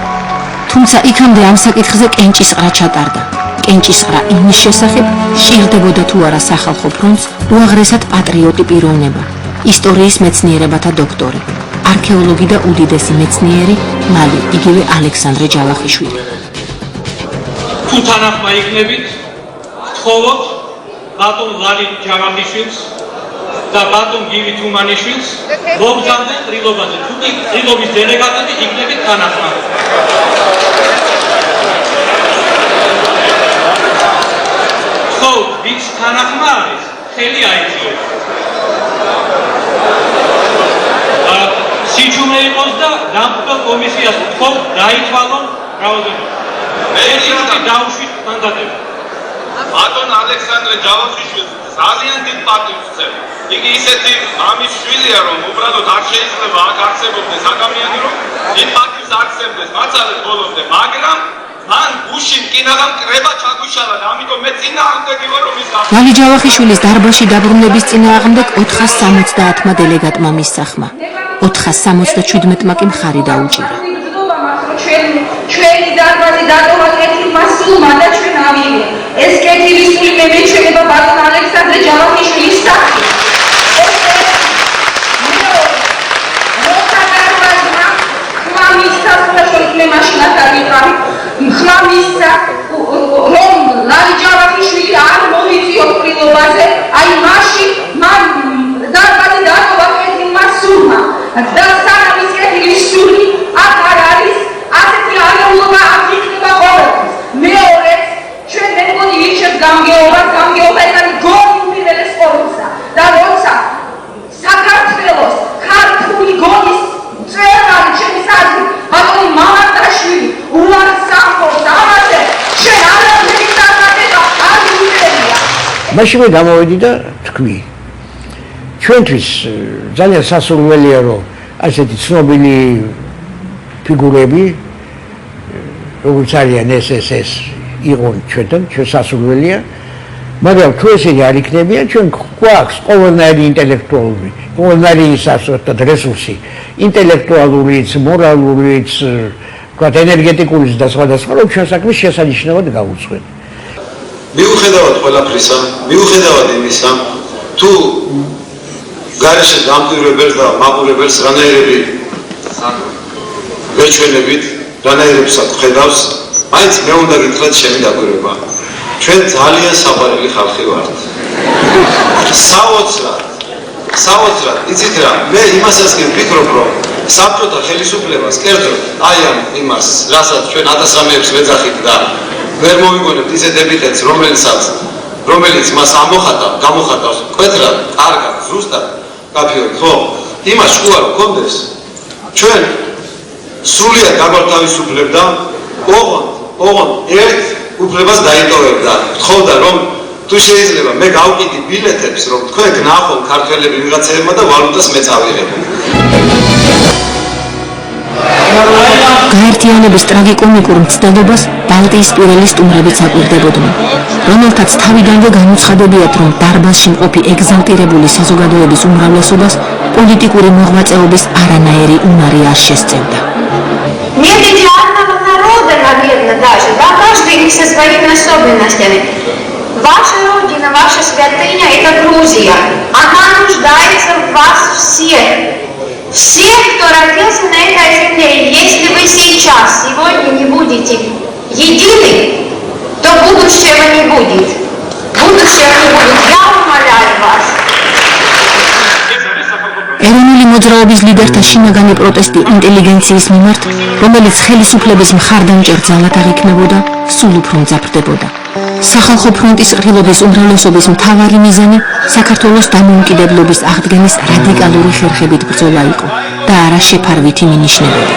თუმცა იქამდე ამ საკითხზე კენჭისყრა ჩატარდა. კენჭისყრა იმის შესახებ, სჭირდებოდა თუ არა სახალხო ფრონტს უაღრესად პატრიოტი პიროვნება, ისტორიის მეცნიერებათა დოქტორი, არქეოლოგი და უდიდესი მეცნიერი მალი, იგივე ალექსანდრე ჯავახიშვილი. თუ თანახმა იქნებით, გთხოვოთ ბატონ ლალით ჯავახიშვილს და ბატონ გივი თუმანიშვილს მოგზავნეთ ტრილობაზე. თუ კი ტრილობის დელეგატები იქნებით თანახმა. გთხოვთ, ვინც თანახმა არის, ხელი აიწიოს. სიჩუმე იყოს და დამხმარე კომისიას გთხოვთ დაითვალონ რაოდენობა. მე დავუშვით მანდატები. ბატონ ალექსანდრე ჯავახიშვილს ძალიან დიდ პატივს ვცემ. იგი ისეთი ამის შვილია, რომ უბრალოდ არ შეიძლება აქ არსებობდეს ადამიანი, რომ დიდ პატივს აქცევდეს მაცალეთ ბოლომდე, მაგრამ მან გუშინ კინაღამ კრება ჩაგუშალა და ამიტომ მე წინააღმდეგი ვარ, რომ ის ლალი ჯავახიშვილის დარბაზში დაბრუნების წინააღმდეგ 470-მა დელეგატმა მისახმა. 477-მა კი მხარი დაუჭირა. ჩვენი დარბაზი დატოვა კეთილმა სულმა და ჩვენ ავიღეთ. ეს კეთილი სული მე მეჩვენება ბატონ ალექსანდრე ჯავახიშვილის სახით. ხმამისა რომ ლალი ჯავახიშვილი არ მოიწიოს ტრილობაზე, აი მაშინ მან დარბაზი დატოვა კეთილმა სულმა და სანამ ის კეთილი სული აქ არ არის, ასეთი არეულობა აქ იქნება ყოველთვის. მეორეც ჩვენ მე მგონი ვირჩევთ გამგეობას, გამგეობა ეს არის გონი უპირველეს ყოვლისა და როცა საქართველოს ქართული გონის წვერალი ჩემი საზრით ბატონი მამარდაშვილი უარს სამხობს ამაზე, ჩვენ არაფერი წარმატება არ მივიღებია. მაშინ მე გამოვედი და თქვი, ჩვენთვის ძალიან სასურველია, რომ ასეთი ცნობილი ფიგურები, როგორც არიან SSS, იყო ჩვენთან, ჩვენ სასურველია, მაგრამ თუ ესენი არ იქნებიან, ჩვენ გვაქვს ყოველნაირი ინტელექტუალური, ყოველნაირი სასწორად რესურსი, ინტელექტუალურიც, მორალურიც, ვთქვათ, ენერგეტიკურიც და სხვადასხვა, რომ ჩვენ საქმეს შესანიშნავად გავუძღვენ. მიუხედავად ყველაფრისა, მიუხედავად იმისა, თუ გარეშე დამკვირვებელს და მაყურებელს რანაირები ვეჩვენებით, რანაირებსაც ხედავს, მაინც მე უნდა გითხრათ ჩემი დაკვირვება. ჩვენ ძალიან საყვარელი ხალხი ვართ. საოცრად, იცით რა, მე იმასაც კი ვფიქრობ, რომ საბჭოთა ხელისუფლებას კერძოდ აი ამ იმას, რასაც ჩვენ 1000-ს ვეძახით და ვერ მოვიგონებთ ისე დებიტეთს, რომელიც მას გამოხატავს კვეთრად, კარგად, ზუსტად, კაფეოდ, ხო? იმას შუა რომ გქონდეს, ჩვენ სრულიად გაგვართავისუფლებდა, ოღონდ ერთ უფლებას დაიტოვებდა. გთხოვდა რომ თუ შეიძლება მე გავყიდი ბილეთებს, რომ თქვენ გნახონ ქართველები ვიღაცებმა და ვალუტას მე წავიღებო. გაერთიანების ტრაგიკომიკურ მცდელობას ბალტიისპირელი სტუმრებიც აკვირდებოდნენ, რომელთაც თავიდანვე განუცხადებიათ, რომ დარბაზში მყოფი ეგზალტირებული საზოგადოების უმრავლესობას პოლიტიკური მოღვაწეობის არანაირი უნარი არ შესწევდა. Нет идеального народа, наверное, даже, да, каждый со своими особенностями. Ваша родина, ваша святыня – это Грузия. Она нуждается в вас всех. Всех, кто родился на этой земле. И если вы сейчас, сегодня не будете едины, то будущего не будет. Будущего не будет. Я умоляю вас. ეროვნული მოძრაობის ლიდერთა შინაგანი პროტესტი ინტელიგენციის მიმართ, რომელიც ხელისუფლების მხარდამჭერ ძალად არ იქნებოდა, სულ უფრო მძაფრდებოდა. სახალხო ფრონტის რილობის უმრავლესობის მთავარი მიზანი საქართველოს დამოუკიდებლობის აღდგენის რადიკალური ხერხებით ბრძოლა იყო და არა შეფარვითი მინიშნებები.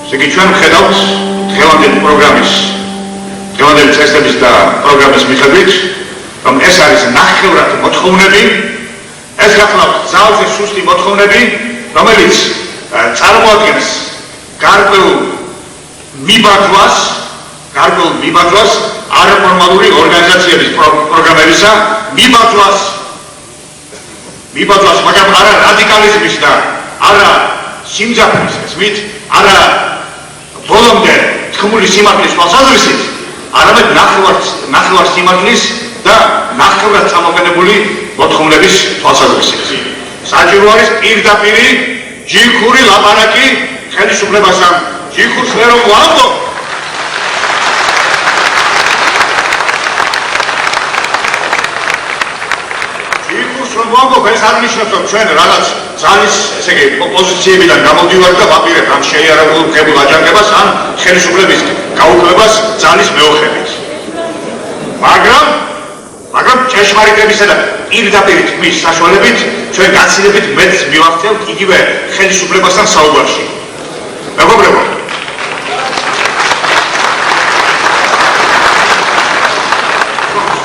ისე ჩვენ ვხედავთ დღევანდელი პროგრამის, დღევანდელი წესების და პროგრამის მიხედვით, რომ ეს არის ნახევრად მოთხოვნები, ეს გახლავთ ძალზე სუსტი მოთხოვნები, რომელიც წარმოადგენს გარკვეულ მიბაძვას არაფორმალური ორგანიზაციების პროგრამებისა მიბაძვას, მაგრამ არა რადიკალიზმის და არა სიმძაფრის ესმით, არა ბოლომდე თქმული სიმართლის თვალსაზრისით, არამედ ნახევარ სიმართლის და ნახევრად წამოყენებული მოთხოვნების თვალსაზრისით. საჭირო არის პირდაპირი ჯიქური ლაპარაკი ხელისუფლებასთან. ჯიქურს ვერ ვამბობ. ჯიქურს რომ ვამბობ, ეს არ ნიშნავს, რომ ჩვენ რაღაც ძალის, ესე იგი, პოზიციებიდან გამოდივართ და ვაპირებთ ამ შეიარაღებულ აჯანყებას ან ხელისუფლების გაუქმებას ძალის მეოხებით. მაგრამ ჭეშმარიტებისა და პირდაპირი თქმის საშუალებით ჩვენ გაცილებით მეტს მივახცევთ იგივე ხელისუფლებასთან საუბარში. მეგობრებო,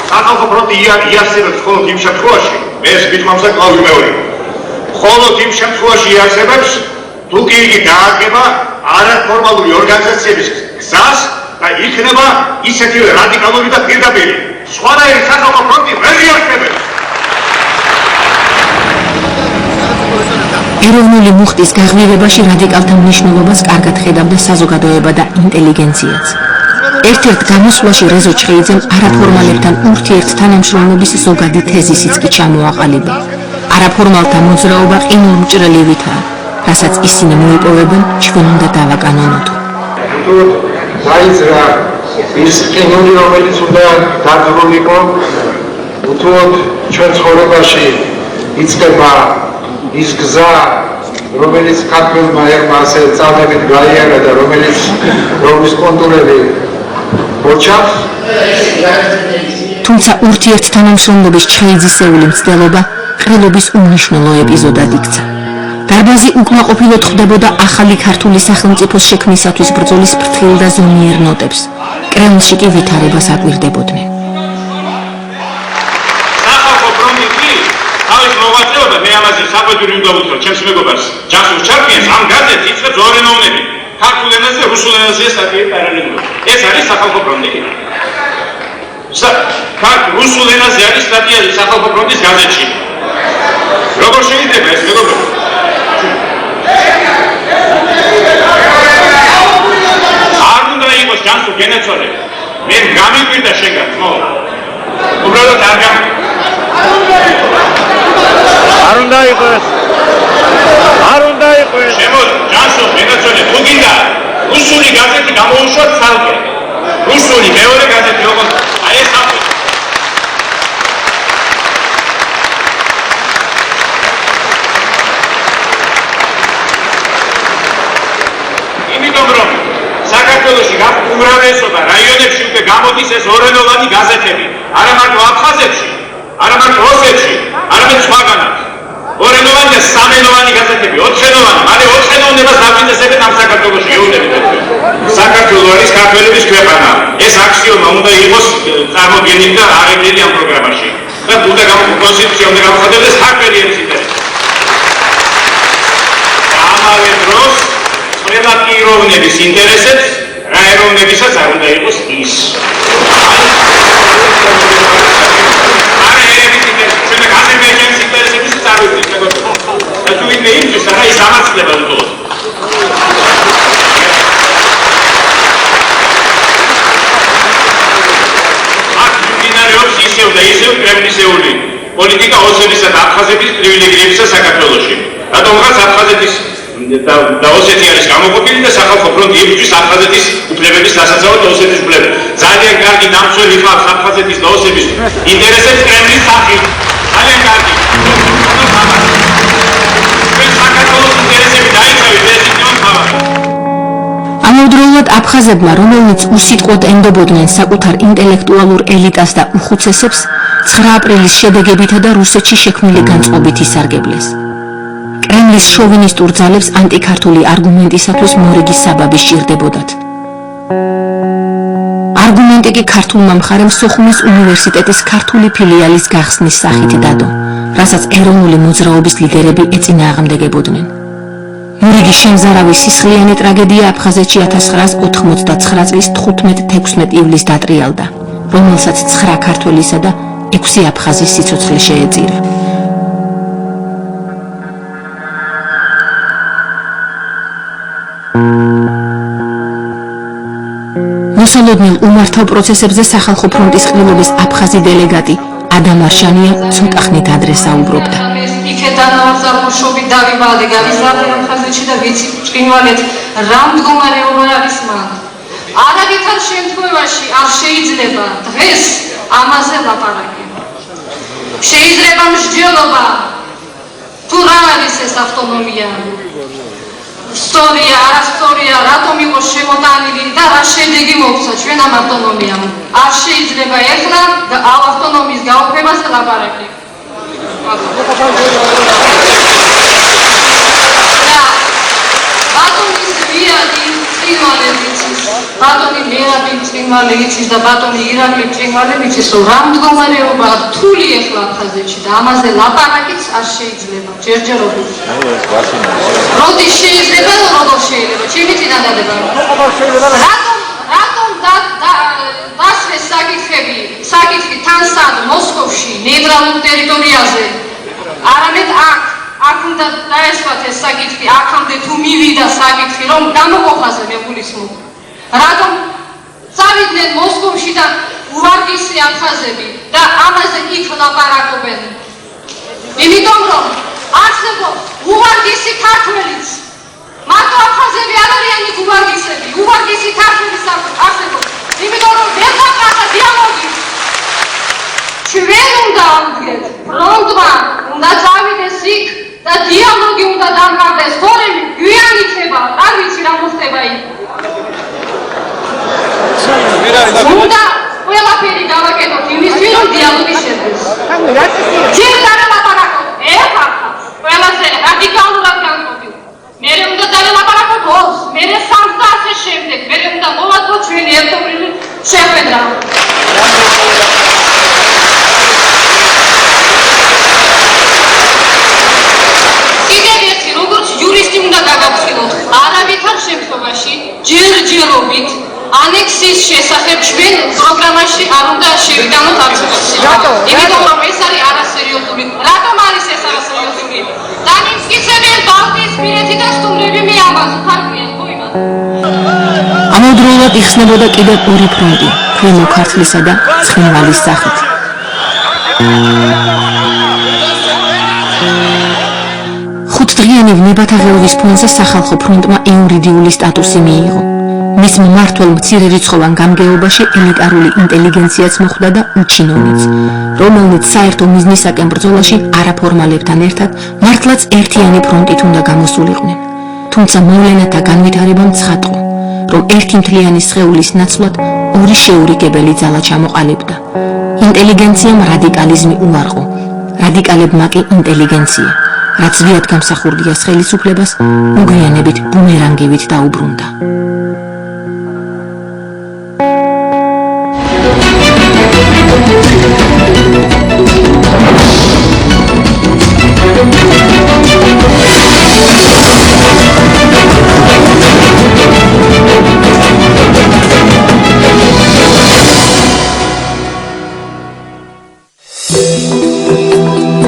სახალხო ფრონტი იარსებებს მხოლოდ იმ შემთხვევაში, მე ეს მithmamsa კლავი მეორე, მხოლოდ იმ შემთხვევაში იარსებებს, თუ კი იგი დააგება არაფორმალური ორგანიზაციების გზას და იქნება ისეთივე რადიკალური და პირდაპირი. სხვანაირი სახალხო ფრონტი ვერ იარსებებს. ეროვნული მუხტის გაღვივებაში რადიკალთა მნიშვნელობას კარგად ხედავდა საზოგადოება და ინტელიგენციაც. ერთ-ერთ გამოსვლაში რეზო ჩხეიძემ არაფორმალებთან ურთიერთთანამშრომლობის ზოგადი თეზისიც კი ჩამოაყალიბა. არაფორმალთა მოძრაობა ყინულმჭრელივითაა, რასაც ისინი მოიპოვებენ, ჩვენ უნდა დავაკანონოთ. დაიძრა ის ყინული, რომელიც უნდა დაძრულიყო, უთუოდ ჩვენ ცხოვრებაში იწყება ის გზა, რომელიც ქართველმა ერმა ასე წამებით გაიარა და რომლის კონტურები მოჩანს. თუმცა ურთიერთთანამშრომლობის ჩხეიძისეული მცდელობა ყრილობის უმნიშვნელო ეპიზოდად იქცა. დარბაზი უკმაყოფილოდ ხვდებოდა ახალი ქართული სახელმწიფოს შექმნისათვის ბრძოლის ფრთხილ და ზომიერ ნოტებს. კრემლში კი ვითარებას აკვირდებოდნენ. მოღვაწეობა მე ამაზე საყვედური უნდა უთხრა ჩემს მეგობარს ჯასურ ჩარკვიანს ამ გაზეთს იწყებს ორი ნომერი ქართულ ენაზე და რუსულ ენაზე სტატიები პარალელურად ეს არის სახალხო ფრონტი რუსულ ენაზე არის სტატიები სახალხო ფრონტის გაზეთში როგორ შეიძლება ეს მეგობრებო არ უნდა იყოს ჯანსურ გენეცვალე მე გამიკვირდა შეგარ ხო უბრალოდ არ არ უნდა იყოს შემოდი ჯანსო მეგაცოლე თუ გინდა რუსული გაზეთი გამოუშვათ ცალკე რუსული მეორე გაზეთი როგორც აი ეს ამ იმიტომ რომ საქართველოში უმრავლესობა რაიონებში უკვე გამოდის ეს ორენოვანი გაზეთები არა მარტო აფხაზეთში არა მარტო ოსეთში არამედ სხვაგანაც ორენოვანი და სამენოვანი გაზეთები, ოთხენოვანი, მალე ოთხენოვნებას დაფინანსებენ ამ საქართველოში ეუბნებით. საქართველო არის ქართველების ქვეყანა. ეს აქსიომა უნდა იყოს წარმოგენილი და აღებული ამ პროგრამაში. და უნდა კონსტიტუცია უნდა გამოხატებდეს ქართველი ენის ინტერესს. ამავე დროს მართლაც კი ეროვნების ინტერესებს, რა ეროვნებისაც არ უნდა იყოს ის. არა ერების ინტერესებს, შემდეგ აზერბაიჯანის ინტერესებიც წავიდეთ, მეგობრებო. და თუ ვინმე იმის არა ის ამაცლება უბრალოდ. ისევ და ისევ კრემლისეული პოლიტიკა ოსეთისა და აფხაზეთის პრივილეგიებისა საქართველოში. რატომღაც აფხაზეთის და ოსეთი არის გამოყოფილი და სახალხო ფრონტი იბრძვის აფხაზეთის უფლებების დასაცავად და ოსეთის უფლებებს. ძალიან კარგი დამცველი ხალხს აფხაზეთის და ოსეთის ინტერესებს კრემლის სახით. ძალიან კარგი. საქართველოს ინტერესები დაიცავით ეს იქნება თავად. ამავდროულად აფხაზებმა, რომელნიც უსიტყვოდ ენდობოდნენ საკუთარ ინტელექტუალურ ელიტას და უხუცესებს, 9 აპრილის შედეგებითა და რუსეთში შექმნილი განწყობით ისარგებლეს. კრემლის შოვინისტურ ძალებს ანტიქართული არგუმენტისათვის მორიგი საბაბი სჭირდებოდათ. არგუმენტი კი ქართულმა მხარემ სოხუმის უნივერსიტეტის ქართული ფილიალის გახსნის სახით დადო, რასაც ეროვნული მოძრაობის ლიდერები ეწინააღმდეგებოდნენ. მორიგი შემზარავი სისხლიანი ტრაგედია აფხაზეთში 1989 წლის 15-16 ივლისს დატრიალდა, რომელსაც 9 ქართველისა და 6 აფხაზის სიცოცხლე შეეწირა. მოსალოდნელ უმართავ პროცესებზე სახალხო ფრონტის ყრილობის აფხაზი დელეგატი ადამ არშანია ცოტა ხნით ადრე საუბრობდა. იქედან აღზარდუშობით დავიბადე, გავიზარდე აფხაზეთში და ვიცი ბრწყინვალედ რა მდგომარეობა არის მან. არავითარ შემთხვევაში არ შეიძლება დღეს ამაზე ლაპარაკი. შეიძლება მსჯელობა თუ რა არის ეს ავტონომია. სწორია, არასწორია, რატომ იყო შემოტანილი და რა შედეგი მოგვცა ჩვენ ამ ავტონომიამ. არ შეიძლება ეხლა და ავტონომიის გაუქმებაზე ლაპარაკი. ბატონის ვიადი წინვალე ვიცის, ბატონი მერაბი წინვალე იცის და ბატონი ირაკლი წინვალე ვიცის, რომ რა მდგომარეობა რთული ეხლა აფხაზეთში და ამაზე ლაპარაკიც არ შეიძლება, ჯერჯერობით. როდის შეიძლება და როგორ შეიძლება, ჩემი წინადადება. რატომ დასვეს საკითხი თან სად მოსკოვში, ნეიტრალურ ტერიტორიაზე, არამედ აქ უნდა დაესვათ ეს საკითხი, აქამდე თუ მივიდა საკითხი, რომ გამოყოფაზე მეგულისმო. რატომ წავიდნენ მოსკოვში და უვარგისი აფხაზები და ამაზე იქ ლაპარაკობენ? იმიტომ რომ არსებობს უვარგისი ქართველიც. მარტო აფხაზები არ არიან იქ უვარგისები, უვარგისი ქართველიც არსებობს. იმიტომ რომ ვერ გაყრა დიალოგი. ჩვენ უნდა ავდგეთ, ფრონტმა უნდა წავიდეს იქ და დიალოგი უნდა დამყარდეს, თორემ გვიან იქნება, არ ვიცი რა მოხდება იქ. უნდა ყველაფერი დავაკეთოთ იმისთვის, რომ დიალოგი შედგეს. ჯერ დაველაპარაკოთ, ეხლა ყველაზე რადიკალურად განყოფილ. მერე უნდა დაველაპარაკოთ 2-ს, მერე 3-ს და ასე შემდეგ. მერე უნდა მოვაწყოთ ჩვენი ერთობლივი შეხვედრა. იურისტი უნდა გაგაფრთხილოთ, არავითარ შემთხვევაში ჯერჯერობით ანექსის შესახებ ჩვენ პროგრამაში არ უნდა შევიტანოთ აბსოლუტურად. იმიტომ რომ ეს არის არასერიოზული. რატომ არის ეს არასერიოზული? დამიმსგისებენ ბალტიისპირეთი და სტუმრები მე ამაზე ფარგლიან, ხო იმან? ამავდროულად იხსნებოდა კიდევ ორი ფრონტი, ქვემო ქართლისა და ცხინვალის სახით. ხუთდღიანი ვნებათა ღელვის ფონზე სახალხო ფრონტმა იურიდიული სტატუსი მიიღო. მის მმართველ მცირერიცხოვან გამგეობაში ელიტარული ინტელიგენციაც მოხვდა და უჩინოვნიც, რომელნიც საერთო მიზნისაკენ ბრძოლაში არაფორმალებთან ერთად მართლაც ერთიანი ფრონტით უნდა გამოსულიყვნენ. თუმცა მოვლენათა განვითარებამ ცხადყო, რომ ერთი მთლიანი სხეულის ნაცვლად ორი შეურიგებელი ძალა ჩამოყალიბდა. ინტელიგენციამ რადიკალიზმი უარყო, რადიკალებმა კი ინტელიგენცია, რაც ზვიად გამსახურდია ხელისუფლებას, მოგვიანებით ბუმერანგივით დაუბრუნდა.